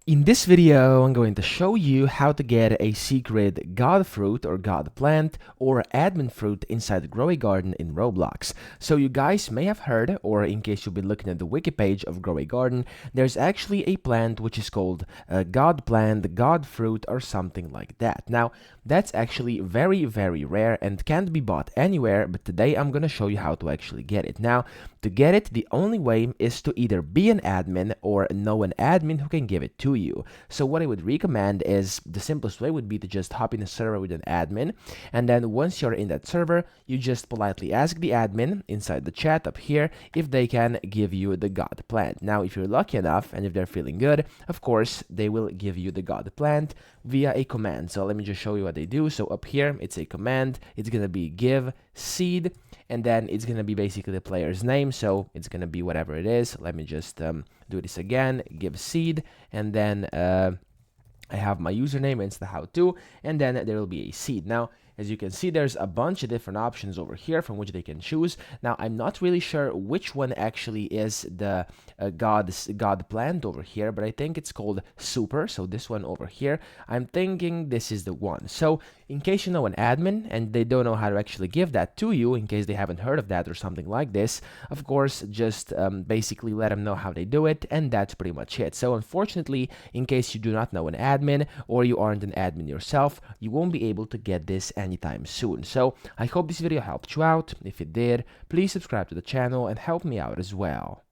In this video, I'm going to show you how to get a secret god fruit or god plant or admin fruit inside the Grow a Garden in Roblox. So you guys may have heard, or in case you've been looking at the wiki page of Grow a Garden, there's actually a plant which is called a god plant, god fruit, or something like that. Now, that's actually very, very rare and can't be bought anywhere, but today I'm going to show you how to actually get it. Now, to get it, the only way is to either be an admin or know an admin who can give it to you. So what I would recommend is the simplest way would be to just hop in a server with an admin, and then once you're in that server, you just politely ask the admin inside the chat up here if they can give you the god plant. Now, if you're lucky enough and if they're feeling good, of course, they will give you the god plant via a command. So let me just show you what they do. So up here, it's a command. It's gonna be give seed, and then it's gonna be basically the player's name, so it's gonna be whatever it is. Let me just do this again, give seed, and then I have my username, and it's the how-to, and then there will be a seed. Now, as you can see, there's a bunch of different options over here from which they can choose. Now, I'm not really sure which one actually is the god plant over here, but I think it's called super. So this one over here, I'm thinking this is the one. So in case you know an admin and they don't know how to actually give that to you, in case they haven't heard of that or something like this, of course, just basically let them know how they do it, and that's pretty much it. So unfortunately, in case you do not know an admin or you aren't an admin yourself, you won't be able to get this anytime soon. So I hope this video helped you out. If it did, please subscribe to the channel and help me out as well.